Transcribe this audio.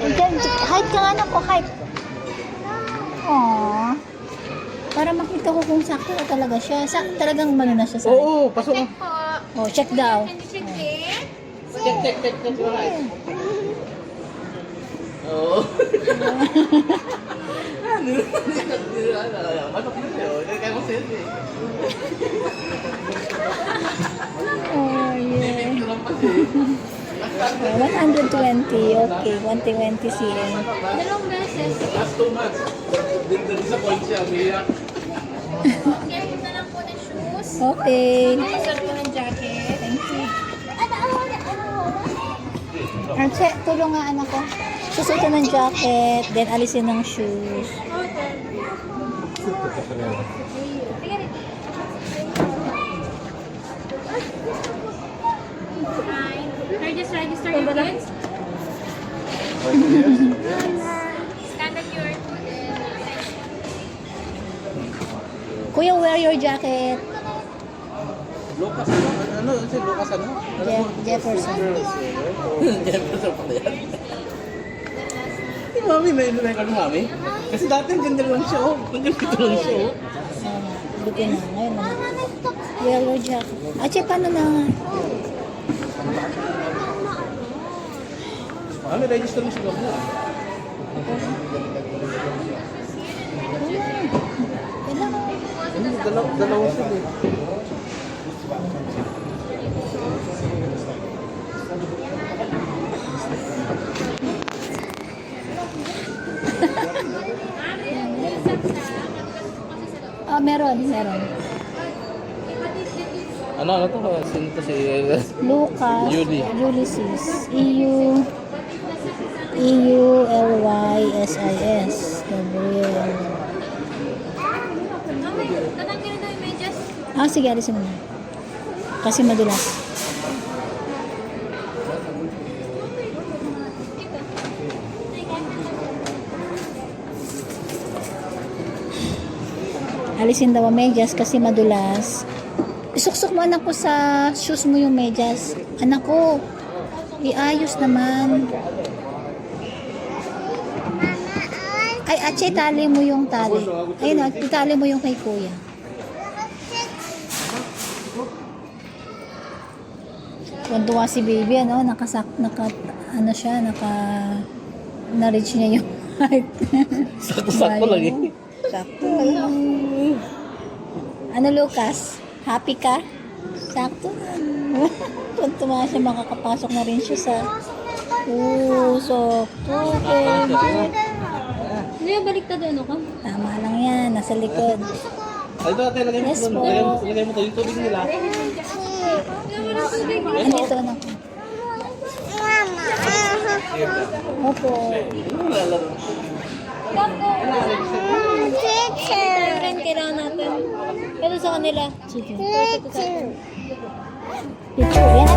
Diyan, height ka nga anak ko, height. Aww. Para makita ko kung sakto na talaga siya. Talagang ano na siya sa Oo, pasok. Check po. Oh, check daw. Can you check it? Check. Oo. Manok na yun. Kaya mo selfie. Oh, yeah. Ito lang kasi. 120. Okay, 120 cm. Dalawang beses. Last 2 months. Disappoint siya. Umiyak. Okay, na lang po ng shoes. Okay. Pasal po ng jacket. Thank you. Arche, tulong nga anak ko. Susutin ng jacket, then alisin ng shoes. Hi. Just register your kids. Scan the QR code and Kuya, wear your jacket. Lucas ano? Ano? Si Lucas ano? Jefferson. Jefferson pala yan. Si Mami, na ka ng Mami? Kasi dati ang ganda lang siya, oh. Ang ganda lang siya, oh. Buti na. Ngayon na. Wear your jacket. Ache, paano na? Mami, register mo siya mo. Dalawa siya, eh. Meron. Ano to? Sino to si... Lucas. Yuli. Ulysses. EULYSIS. Gabriel. tatanggalin daw yung medyas. Sige, alisin mo na. Kasi madulas. Alisin daw ang medyas kasi madulas. Isuksok mo anak ko sa shoes mo yung medyas. Anak ko, iayos naman. Ay, Ache, itali mo yung tali. Ayun, itali mo yung kay kuya. Tuwa si baby, ano, na-reach niya yung heart. Sakto lang, eh. Sakto. Ano, Lucas? Happy ka? Sakto. Tuwa siya, makakapasok na rin siya sa sakto. Hindi, baliktad ano ka? Tama lang yan, nasa likod. Ay, ito, ate, lagay mo Yes, ito. po. Lagay mo ito. Yung tubig nila. Andito na ko. Opo. Kailangan kailangan natin. Pero sa kanila. Sige. Picture. Yan